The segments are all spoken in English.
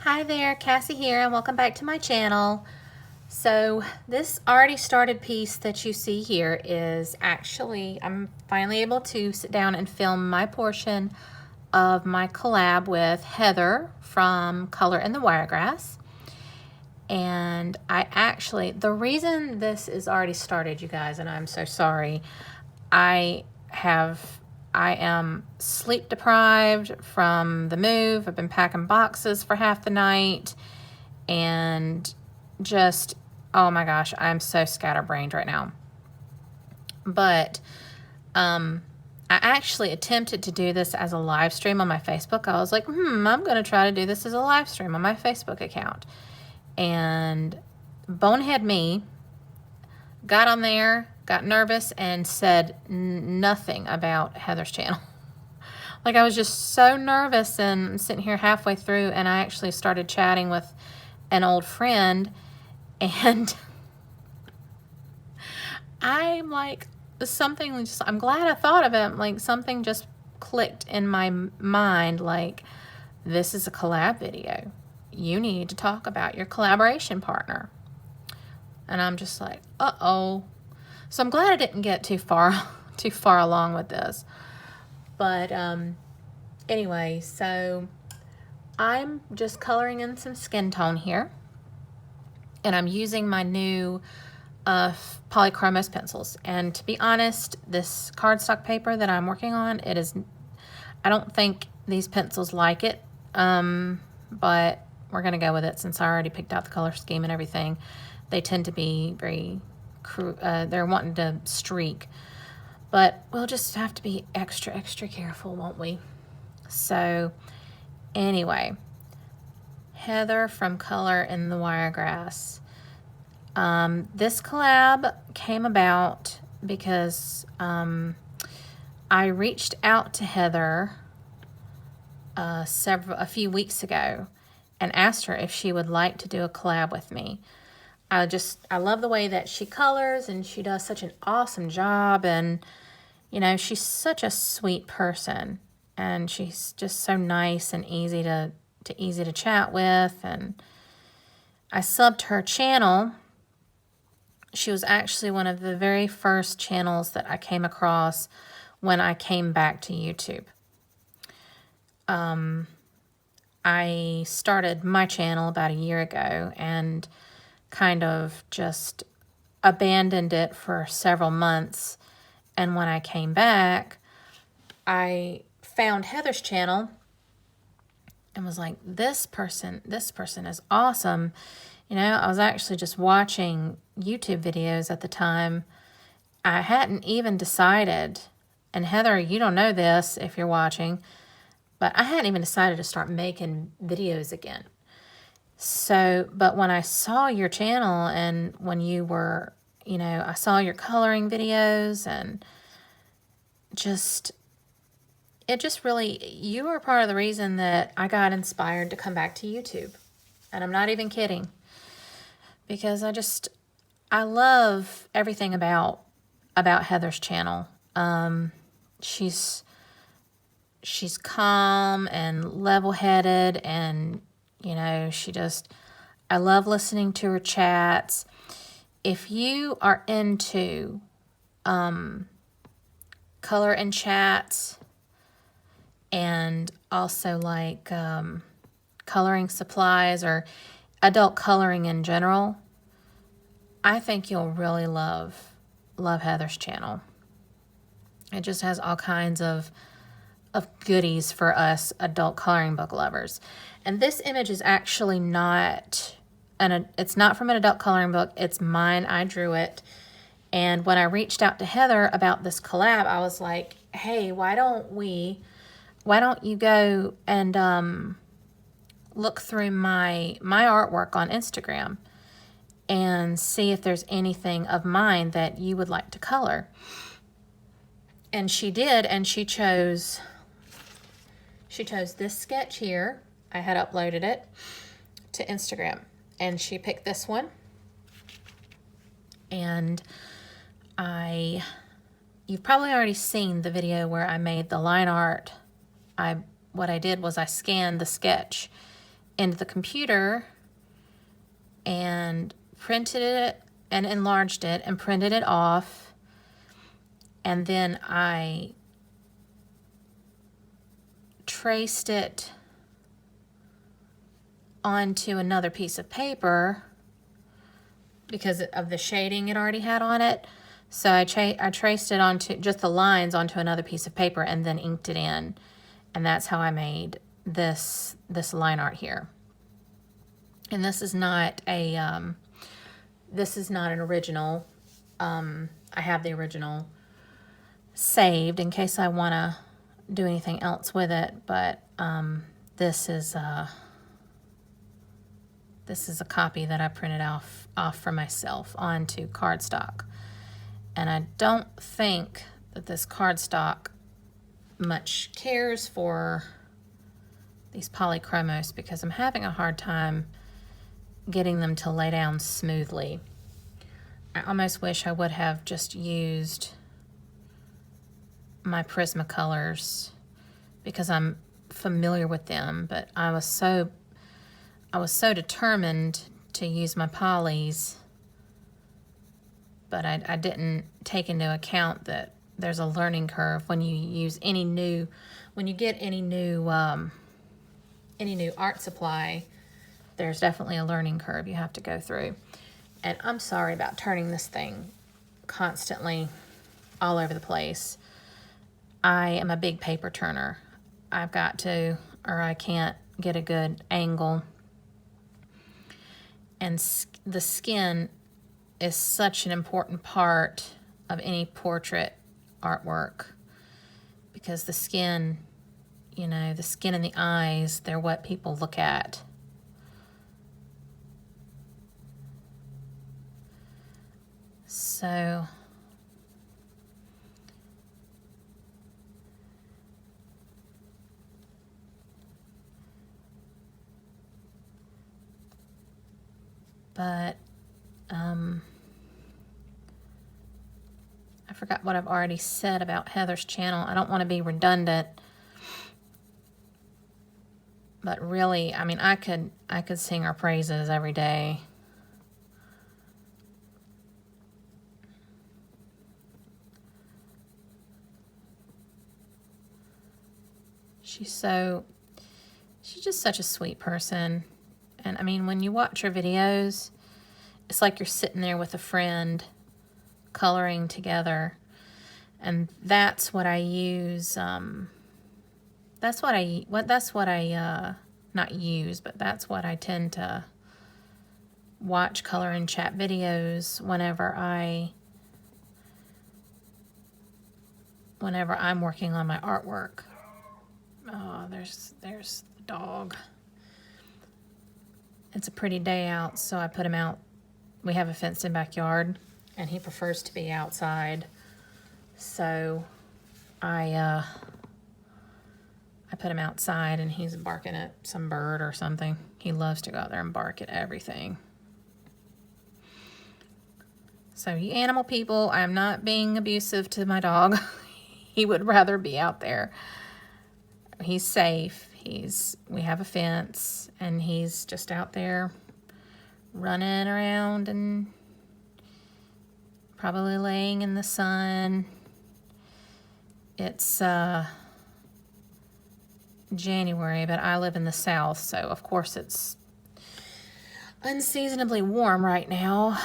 Hi there, Cassie here, and welcome back to my channel. So this already started piece that you see here is actually, I'm finally able to sit down and film my portion of my collab with Heather from Color in the Wiregrass. And the reason this is already started, you guys, and I'm so sorry, I am sleep deprived from the move. I've been packing boxes for half the night and just, oh my gosh, I'm so scatterbrained right now. But I actually attempted to do this as a live stream on my Facebook. I was like, I'm going to try to do this as a live stream on my Facebook account. And bonehead me got on there, got nervous, and said nothing about Heather's channel. Like, I was just so nervous and sitting here halfway through, and I actually started chatting with an old friend, and I'm like, I'm glad I thought of it. Like, something just clicked in my mind, like, this is a collab video. You need to talk about your collaboration partner. And I'm just like, uh-oh. So I'm glad I didn't get too far along with this. But anyway, so I'm just coloring in some skin tone here. And I'm using my new Polychromos pencils. And to be honest, this cardstock paper that I'm working on, I don't think these pencils like it. But we're going to go with it since I already picked out the color scheme and everything. They tend to be very, they're wanting to streak. But we'll just have to be extra careful, won't we? So, anyway, Heather from Color in the Wiregrass. This collab came about because I reached out to Heather a few weeks ago and asked her if she would like to do a collab with me. I love the way that she colors, and she does such an awesome job, and you know, she's such a sweet person, and she's just so nice and easy to chat with. And I subbed her channel. She was actually one of the very first channels that I came across when I came back to YouTube. I started my channel about a year ago and kind of just abandoned it for several months. And when I came back, I found Heather's channel and was like, this person is awesome. You know, I was actually just watching YouTube videos at the time. I hadn't even decided, and Heather, you don't know this if you're watching, but I hadn't even decided to start making videos again. So, but when I saw your channel and when you were, you know, I saw your coloring videos, and it just really, you were part of the reason that I got inspired to come back to YouTube. And I'm not even kidding, because I love everything about Heather's channel. She's calm and level-headed, and you know, I love listening to her chats. If you are into color and chats, and also like coloring supplies or adult coloring in general, I think you'll really love Heather's channel. It just has all kinds of goodies for us adult coloring book lovers. And this image is actually it's not from an adult coloring book. It's mine. I drew it. And when I reached out to Heather about this collab, I was like, hey, why don't you go and look through my artwork on Instagram and see if there's anything of mine that you would like to color. And she did, and she chose this sketch here. I had uploaded it to Instagram, and she picked this one. And you've probably already seen the video where I made the line art. What I did was I scanned the sketch into the computer and printed it and enlarged it and printed it off. And then I traced it onto another piece of paper because of the shading it already had on it. So I traced it onto just the lines onto another piece of paper and then inked it in. And that's how I made this line art here. And this is not an original. I have the original saved in case I want to do anything else with it, but this is a copy that I printed off for myself onto cardstock. And I don't think that this cardstock much cares for these polychromos because I'm having a hard time getting them to lay down smoothly. I almost wish I would have just used my Prismacolors because I'm familiar with them, but I was so determined to use my polys, but I didn't take into account that there's a learning curve when you use when you get any new art supply. There's definitely a learning curve you have to go through. And I'm sorry about turning this thing constantly all over the place. I am a big paper turner. I've got to, or I can't get a good angle. And the skin is such an important part of any portrait artwork because the skin, the skin and the eyes, they're what people look at. So but I forgot what I've already said about Heather's channel. I don't want to be redundant, but really, I mean, I could sing her praises every day. She's just such a sweet person. And I mean, when you watch her videos, it's like you're sitting there with a friend coloring together. And that's what I use. That's what I not use, but that's what I tend to watch color and chat videos whenever I'm working on my artwork. Oh, there's the dog. It's a pretty day out, so I put him out. We have a fenced-in backyard, and he prefers to be outside. So I put him outside, and he's barking at some bird or something. He loves to go out there and bark at everything. So you animal people, I'm not being abusive to my dog. He would rather be out there. He's safe. We have a fence, and he's just out there running around and probably laying in the sun. It's January, but I live in the South, so of course it's unseasonably warm right now.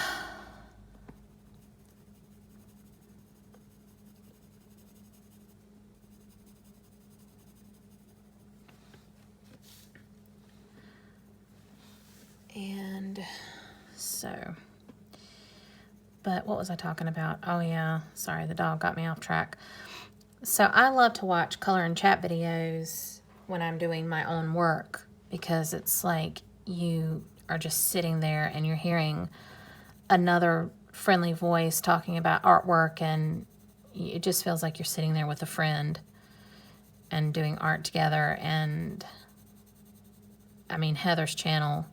And so, but what was I talking about? Oh yeah, sorry, the dog got me off track. So I love to watch color and chat videos when I'm doing my own work because it's like you are just sitting there and you're hearing another friendly voice talking about artwork, and it just feels like you're sitting there with a friend and doing art together. And I mean, Heather's channel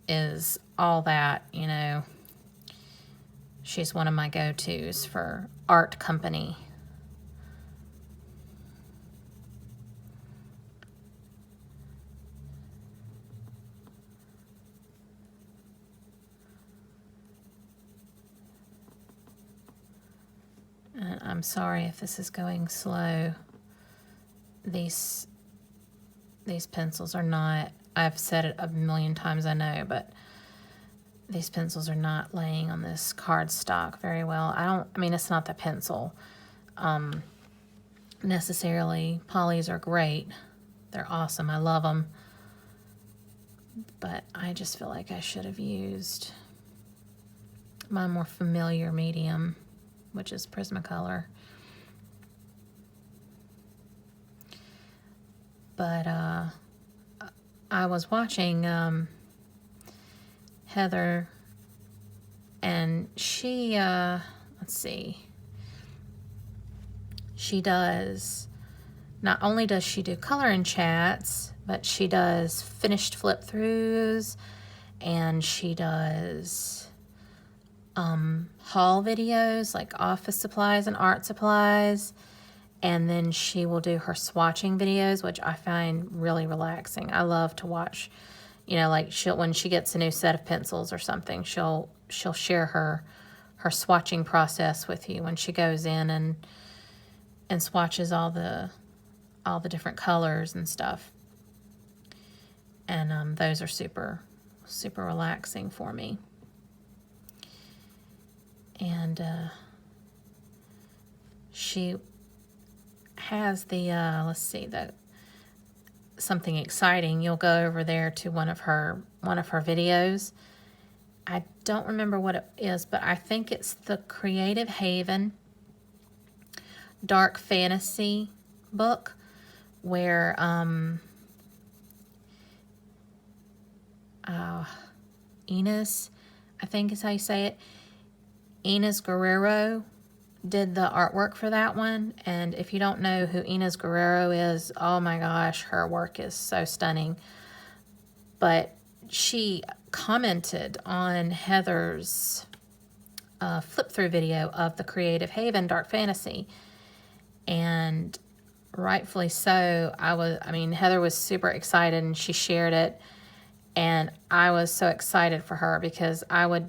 is all that, she's one of my go-tos for art company. sorry if this is going slow. These pencils are not, I've said it a million times, I know, but these pencils are not laying on this cardstock very well. I mean, it's not the pencil necessarily. Polys are great. They're awesome. I love them. But I just feel like I should have used my more familiar medium, which is Prismacolor. But I was watching Heather, and she, let's see, she does, not only does she do color and chats, but she does finished flip throughs, and she does haul videos like office supplies and art supplies. And then she will do her swatching videos, which I find really relaxing. I love to watch, you know, like when she gets a new set of pencils or something, she'll share her swatching process with you when she goes in and swatches all the different colors and stuff. And those are super, super relaxing for me. And she has the let's see, something exciting. You'll go over there to one of her videos. I don't remember what it is, but I think it's the Creative Haven Dark Fantasy book, where Inez, I think is how you say it, Inez Guerrero did the artwork for that one. And if you don't know who Inez Guerrero is, oh my gosh, her work is so stunning. But she commented on Heather's flip-through video of the Creative Haven Dark Fantasy, and rightfully so. I mean, Heather was super excited, and she shared it, and I was so excited for her, because I would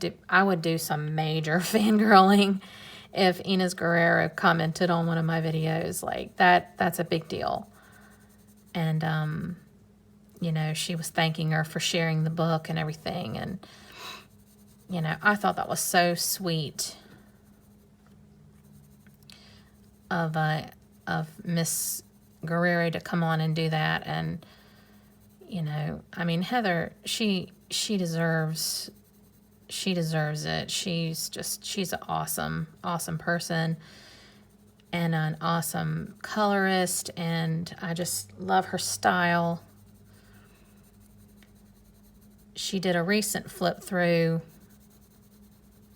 do some major fangirling if Inez Guerrero commented on one of my videos. Like that's a big deal. And you know, she was thanking her for sharing the book and everything, and you know, I thought that was so sweet of Miss Guerrero to come on and do that. And you know, I mean, Heather, she deserves it. She's an awesome person and an awesome colorist, and I just love her style. She did a recent flip through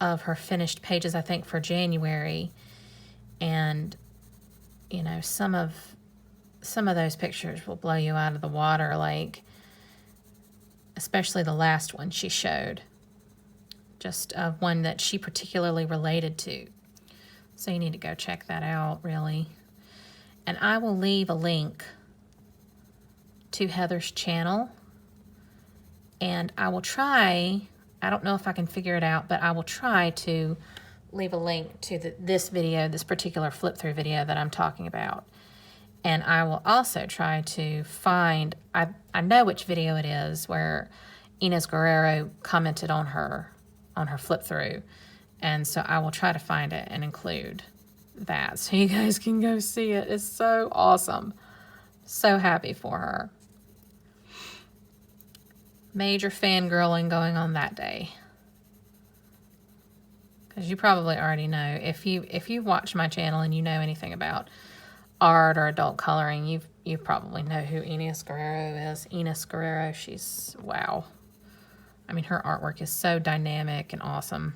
of her finished pages, I think for January, and you know, some of those pictures will blow you out of the water, like especially the last one she showed. Just one that she particularly related to. So you need to go check that out, really. And I will leave a link to Heather's channel. And I will try, I don't know if I can figure it out, but I will try to leave a link to this video, this particular flip-through video that I'm talking about. And I will also try to find, I know which video it is, where Inez Guerrero commented on her flip through, and so I will try to find it and include that so you guys can go see it. It's so awesome. So happy for her. Major fangirling going on that day, because you probably already know, if you watch my channel and you know anything about art or adult coloring, you probably know who Inez Guerrero is. Inez Guerrero, she's wow. I mean, her artwork is so dynamic and awesome.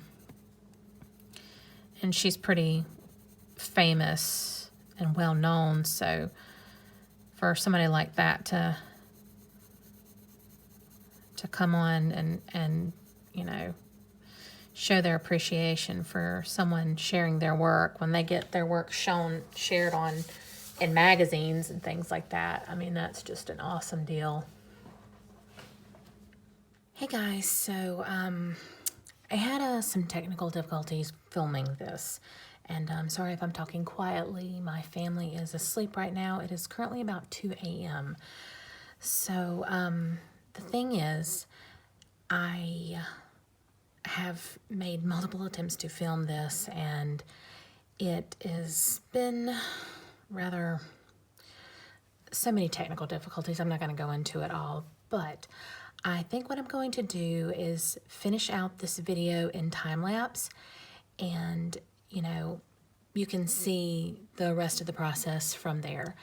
And she's pretty famous and well known, so for somebody like that to come on and you know, show their appreciation for someone sharing their work when they get their work shared in magazines and things like that. I mean, that's just an awesome deal. Hey guys, so I had some technical difficulties filming this, And I'm sorry if I'm talking quietly. My family is asleep right now. It is currently about 2 a.m. So the thing is, I have made multiple attempts to film this, and it has been rather so many technical difficulties. I'm not going to go into it all, but I think what I'm going to do is finish out this video in time lapse, and you can see the rest of the process from there.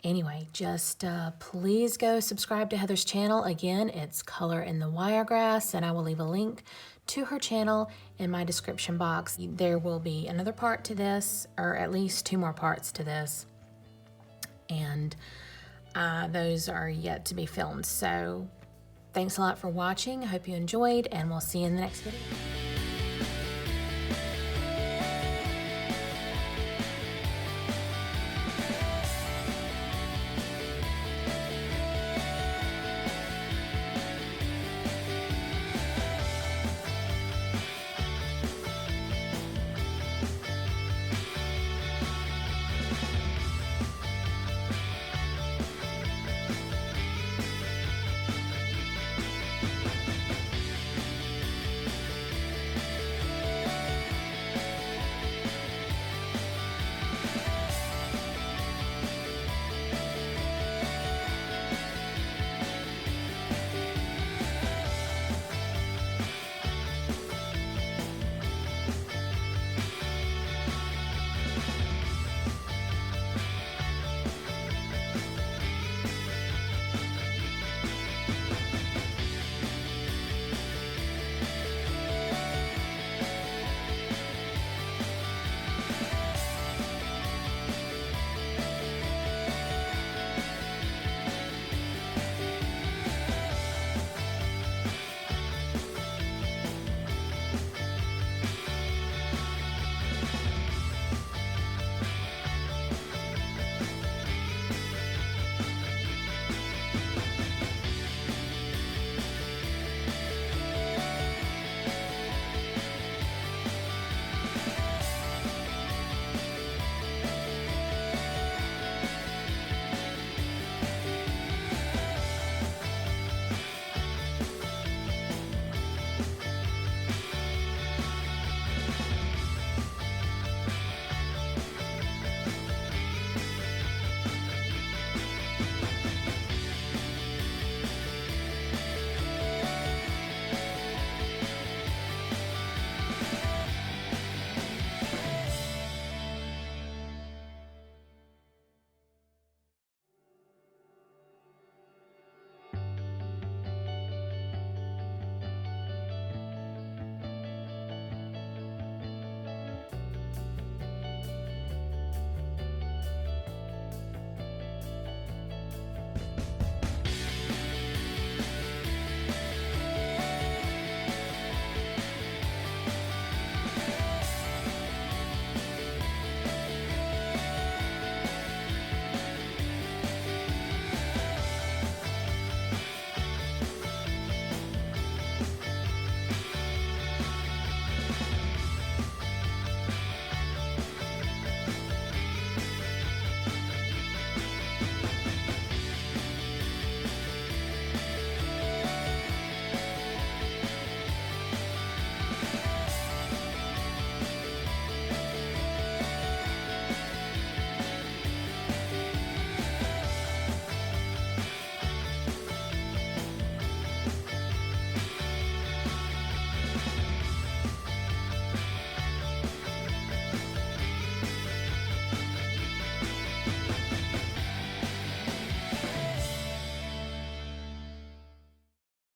Anyway, just please go subscribe to Heather's channel. Again, it's Color in the Wiregrass, and I will leave a link to her channel in my description box. There will be another part to this, or at least 2 more parts to this, and those are yet to be filmed. So thanks a lot for watching. I hope you enjoyed, and we'll see you in the next video.